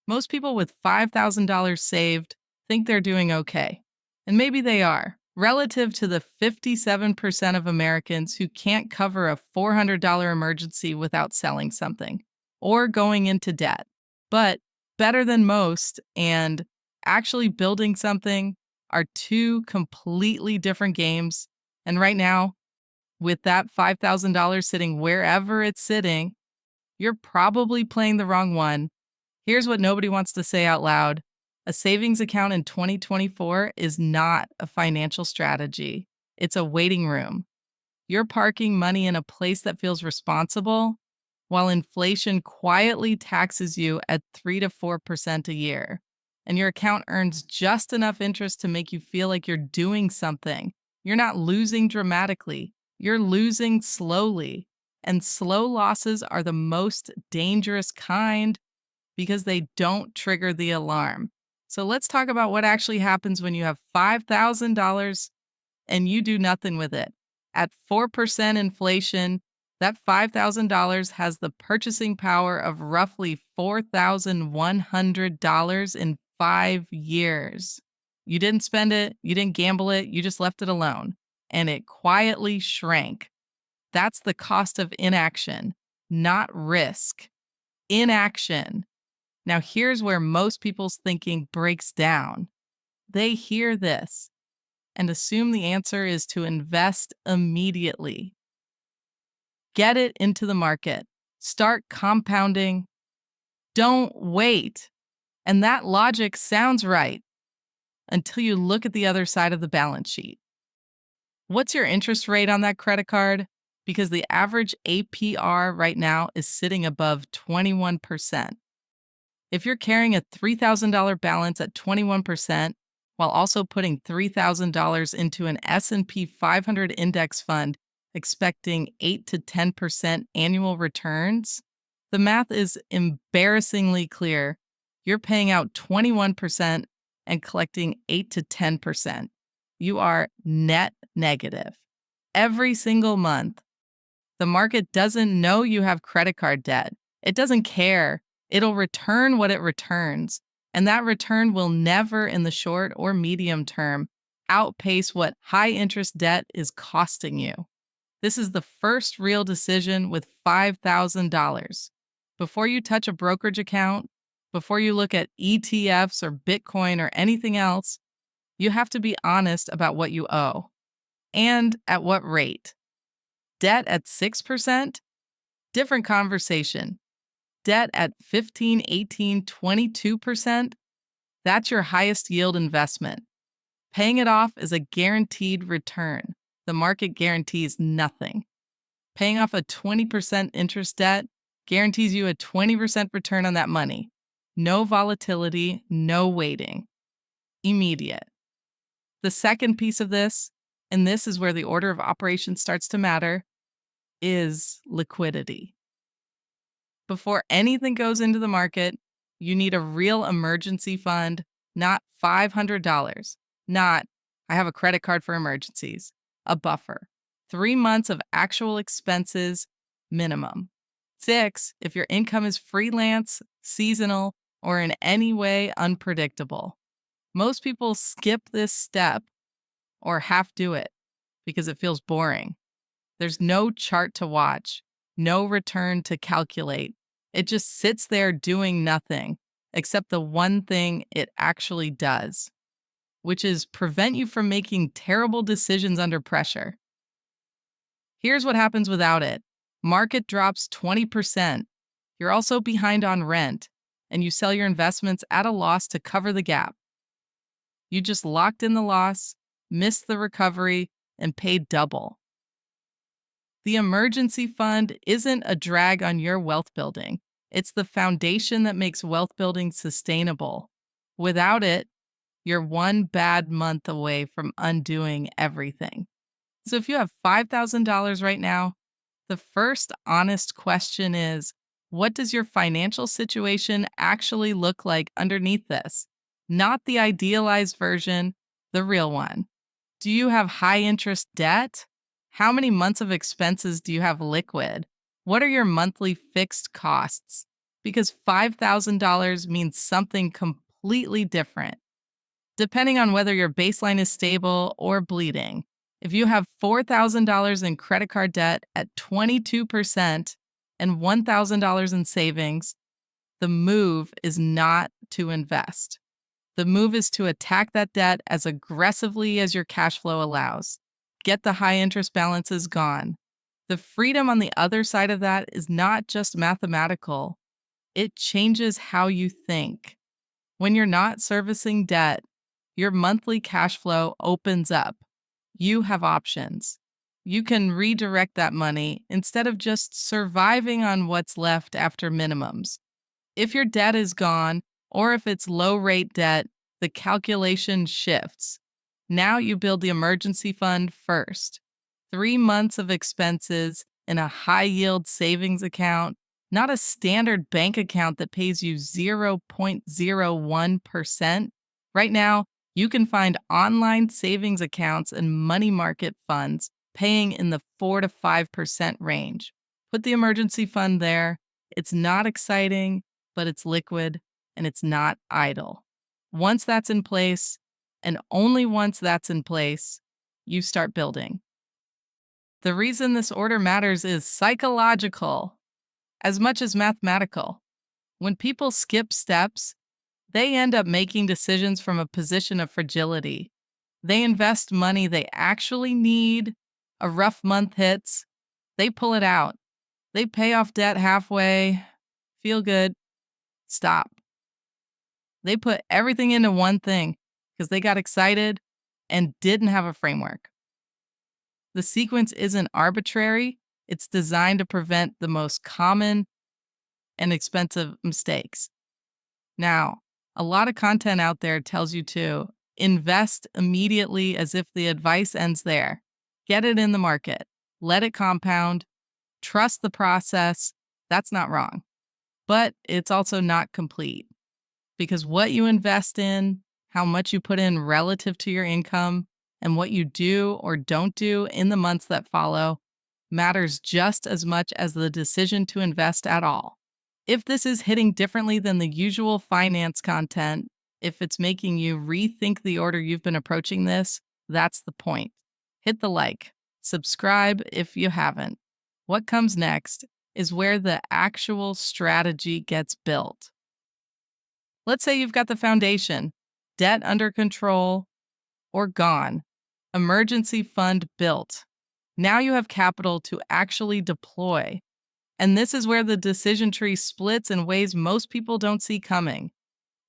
Most people with $5,000 saved think they're doing okay. And maybe they are, relative to the 57% of Americans who can't cover a $400 emergency without selling something or going into debt. But better than most and actually building something are two completely different games. And right now, with that $5,000 sitting wherever it's sitting, you're probably playing the wrong one. Here's what nobody wants to say out loud. A savings account in 2024 is not a financial strategy. It's a waiting room. You're parking money in a place that feels responsible while inflation quietly taxes you at 3 to 4% a year. And your account earns just enough interest to make you feel like you're doing something. You're not losing dramatically, you're losing slowly. And slow losses are the most dangerous kind because they don't trigger the alarm. So let's talk about what actually happens when you have $5,000 and you do nothing with it. At 4% inflation, that $5,000 has the purchasing power of roughly $4,100 in 5 years. You didn't spend it, you didn't gamble it, you just left it alone, and it quietly shrank. That's the cost of inaction, not risk. Inaction. Now, here's where most people's thinking breaks down. They hear this and assume the answer is to invest immediately. Get it into the market. Start compounding. Don't wait. And that logic sounds right until you look at the other side of the balance sheet. What's your interest rate on that credit card? Because the average APR right now is sitting above 21%. If you're carrying a $3,000 balance at 21% while also putting $3,000 into an S&P 500 index fund expecting 8 to 10% annual returns, the math is embarrassingly clear. You're paying out 21% and collecting 8 to 10%. You are net negative every single month. The market doesn't know you have credit card debt. It doesn't care. It'll return what it returns, and that return will never, in the short or medium term, outpace what high interest debt is costing you. This is the first real decision with $5,000. Before you touch a brokerage account, before you look at ETFs or Bitcoin or anything else, you have to be honest about what you owe and at what rate. Debt at 6%? Different conversation. Debt at 15, 18, 22%? That's your highest yield investment. Paying it off is a guaranteed return. The market guarantees nothing. Paying off a 20% interest debt guarantees you a 20% return on that money. No volatility, no waiting. Immediate. The second piece of this, and this is where the order of operations starts to matter, is liquidity. Before anything goes into the market, you need a real emergency fund, not $500, not I have a credit card for emergencies, a buffer, 3 months of actual expenses minimum. 6, if your income is freelance, seasonal, or in any way unpredictable. Most people skip this step or half do it because it feels boring. There's no chart to watch, no return to calculate. It just sits there doing nothing except the one thing it actually does, which is prevent you from making terrible decisions under pressure. Here's what happens without it. Market drops 20%. You're also behind on rent, and you sell your investments at a loss to cover the gap. You just locked in the loss, missed the recovery, and paid double. The emergency fund isn't a drag on your wealth building. It's the foundation that makes wealth building sustainable. Without it, you're one bad month away from undoing everything. So if you have $5,000 right now, the first honest question is, what does your financial situation actually look like underneath this? Not the idealized version, the real one. Do you have high interest debt? How many months of expenses do you have liquid? What are your monthly fixed costs? because $5,000 means something completely different, depending on whether your baseline is stable or bleeding. If you have $4,000 in credit card debt at 22% and $1,000 in savings, the move is not to invest. The move is to attack that debt as aggressively as your cash flow allows. Get the high interest balances gone. The freedom on the other side of that is not just mathematical, it changes how you think. When you're not servicing debt, your monthly cash flow opens up. You have options. You can redirect that money instead of just surviving on what's left after minimums. If your debt is gone, or if it's low rate debt, the calculation shifts. Now you build the emergency fund first. 3 months of expenses in a high yield savings account, not a standard bank account that pays you 0.01%. Right now, you can find online savings accounts and money market funds paying in the 4 to 5% range. Put the emergency fund there. It's not exciting, but it's liquid and it's not idle. Once that's in place, and only once that's in place, you start building. The reason this order matters is psychological as much as mathematical. When people skip steps, they end up making decisions from a position of fragility. They invest money they actually need, a rough month hits, they pull it out. They pay off debt halfway, feel good, stop. They put everything into one thing because they got excited and didn't have a framework. The sequence isn't arbitrary, it's designed to prevent the most common and expensive mistakes. Now, a lot of content out there tells you to invest immediately as if the advice ends there. Get it in the market, let it compound, trust the process. That's not wrong, but it's also not complete because what you invest in, how much you put in relative to your income, and what you do or don't do in the months that follow matters just as much as the decision to invest at all. If this is hitting differently than the usual finance content, if it's making you rethink the order you've been approaching this, that's the point. Hit the like, subscribe if you haven't. What comes next is where the actual strategy gets built. Let's say you've got the foundation, debt under control or gone, emergency fund built. Now you have capital to actually deploy. And this is where the decision tree splits in ways most people don't see coming.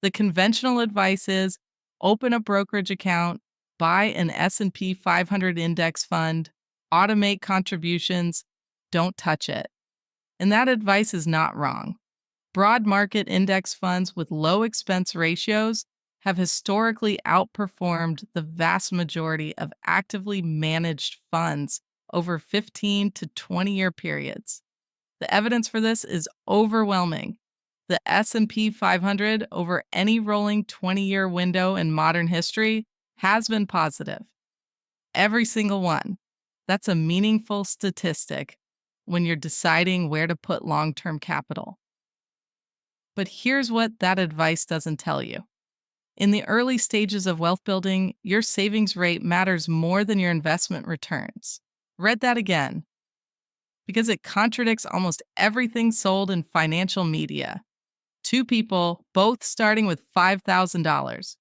The conventional advice is open a brokerage account, buy an S&P 500 index fund, automate contributions, don't touch it. And that advice is not wrong. Broad market index funds with low expense ratios have historically outperformed the vast majority of actively managed funds over 15 to 20-year periods. The evidence for this is overwhelming. The S&P 500 over any rolling 20-year window in modern history has been positive. Every single one. That's a meaningful statistic when you're deciding where to put long-term capital. But here's what that advice doesn't tell you. In the early stages of wealth building, your savings rate matters more than your investment returns. Read that again, because it contradicts almost everything sold in financial media. Two people, both starting with $5,000.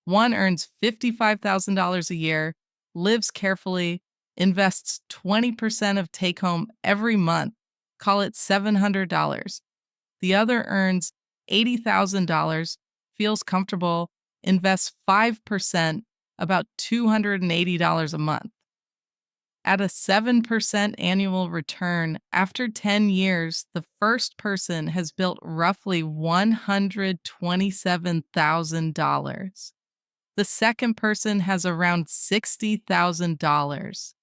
One earns $55,000 a year, lives carefully, invests 20% of take home every month, call it $700. The other earns $80,000, feels comfortable, invests 5%, about $280 a month. At a 7% annual return, after 10 years, the first person has built roughly $127,000. The second person has around $60,000.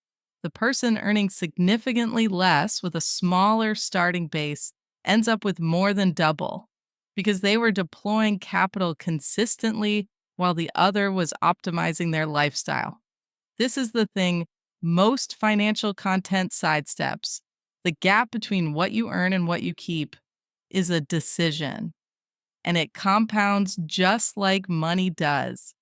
The person earning significantly less with a smaller starting base ends up with more than double because they were deploying capital consistently while the other was optimizing their lifestyle. This is the thing most financial content sidesteps. The gap between what you earn and what you keep is a decision, and it compounds just like money does.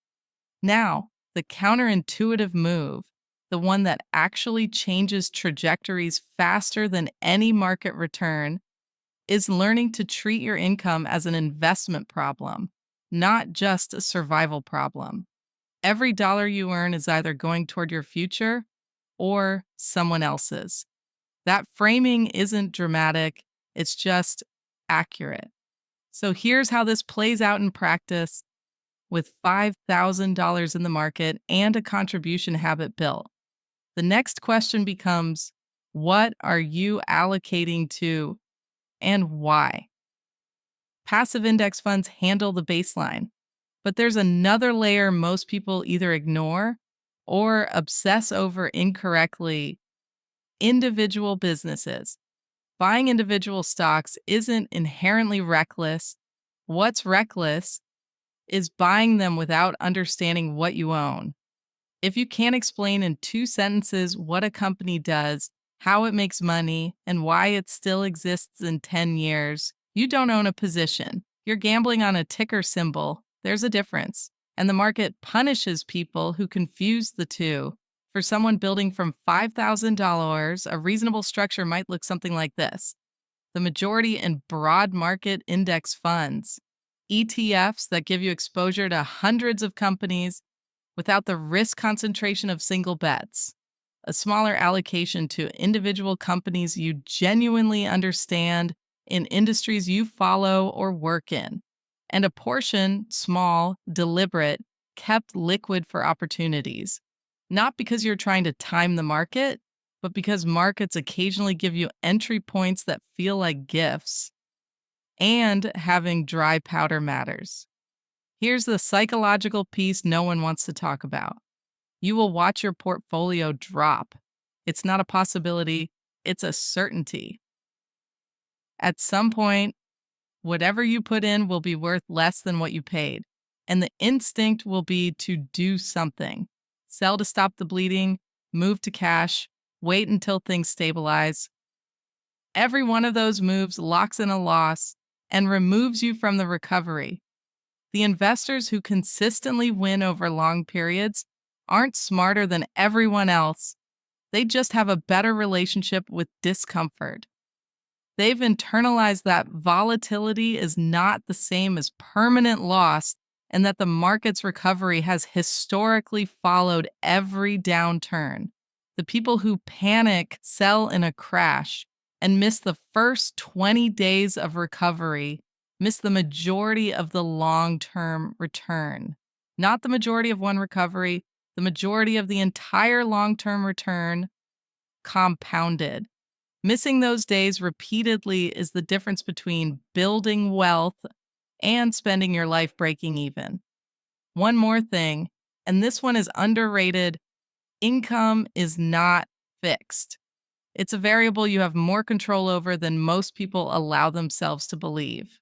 Now, the counterintuitive move, the one that actually changes trajectories faster than any market return, is learning to treat your income as an investment problem, not just a survival problem. Every dollar you earn is either going toward your future or someone else's. That framing isn't dramatic, it's just accurate. So here's how this plays out in practice with $5,000 in the market and a contribution habit built. The next question becomes, what are you allocating to and why? Passive index funds handle the baseline, but there's another layer most people either ignore or obsess over incorrectly: individual businesses. Buying individual stocks isn't inherently reckless. What's reckless is buying them without understanding what you own. If you can't explain in 2 sentences what a company does, how it makes money, and why it still exists in 10 years, you don't own a position. You're gambling on a ticker symbol. There's a difference. And the market punishes people who confuse the two. For someone building from $5,000, a reasonable structure might look something like this: the majority in broad market index funds, ETFs that give you exposure to hundreds of companies without the risk concentration of single bets, a smaller allocation to individual companies you genuinely understand in industries you follow or work in, and a portion, small, deliberate, kept liquid for opportunities. Not because you're trying to time the market, but because markets occasionally give you entry points that feel like gifts. And having dry powder matters. Here's the psychological piece no one wants to talk about. You will watch your portfolio drop. It's not a possibility, it's a certainty. At some point, whatever you put in will be worth less than what you paid, and the instinct will be to do something. Sell to stop the bleeding, move to cash, wait until things stabilize. Every one of those moves locks in a loss and removes you from the recovery. The investors who consistently win over long periods aren't smarter than everyone else. They just have a better relationship with discomfort. They've internalized that volatility is not the same as permanent loss, and that the market's recovery has historically followed every downturn. The people who panic sell in a crash and miss the first 20 days of recovery, miss the majority of the long-term return. Not the majority of one recovery, the majority of the entire long-term return compounded. Missing those days repeatedly is the difference between building wealth and spending your life breaking even. One more thing, and this one is underrated: income is not fixed. It's a variable you have more control over than most people allow themselves to believe.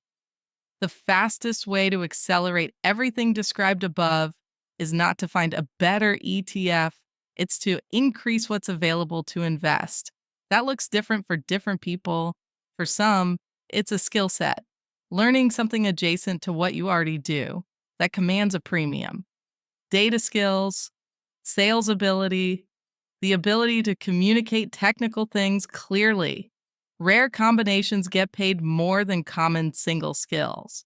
The fastest way to accelerate everything described above is not to find a better ETF, it's to increase what's available to invest. That looks different for different people. For some, it's a skill set, learning something adjacent to what you already do that commands a premium. Data skills, sales ability, the ability to communicate technical things clearly. Rare combinations get paid more than common single skills.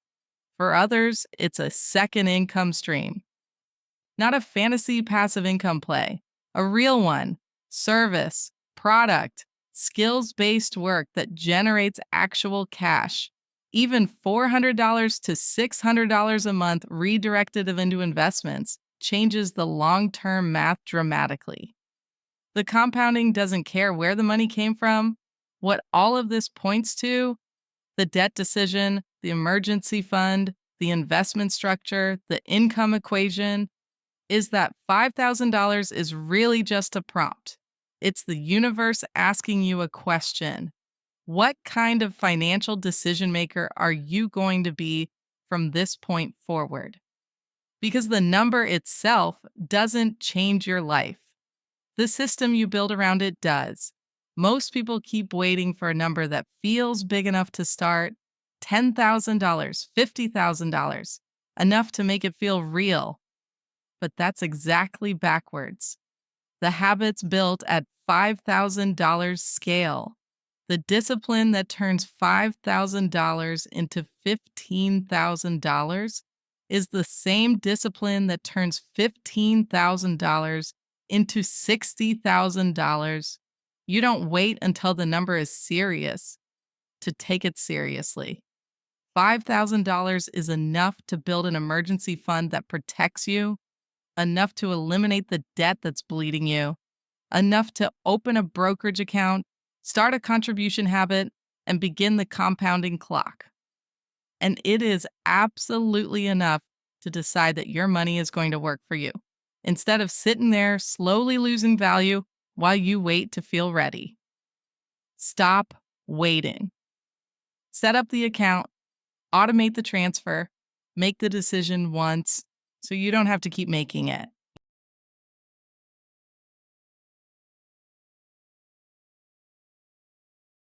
For others, it's a second income stream. Not a fantasy passive income play, a real one: service, product, skills-based work that generates actual cash. Even $400 to $600 a month redirected into investments changes the long-term math dramatically. The compounding doesn't care where the money came from. What all of this points to: the debt decision, the emergency fund, the investment structure, the income equation, is that $5,000 is really just a prompt. It's the universe asking you a question. What kind of financial decision maker are you going to be from this point forward? Because the number itself doesn't change your life. The system you build around it does. Most people keep waiting for a number that feels big enough to start, $10,000, $50,000, enough to make it feel real. But that's exactly backwards. The habits built at $5,000 scale. The discipline that turns $5,000 into $15,000 is the same discipline that turns $15,000 into $60,000. You don't wait until the number is serious to take it seriously. $5,000 is enough to build an emergency fund that protects you, enough to eliminate the debt that's bleeding you, enough to open a brokerage account, start a contribution habit, and begin the compounding clock. And it is absolutely enough to decide that your money is going to work for you, instead of sitting there slowly losing value while you wait to feel ready. Stop waiting. Set up the account, automate the transfer, make the decision once so you don't have to keep making it.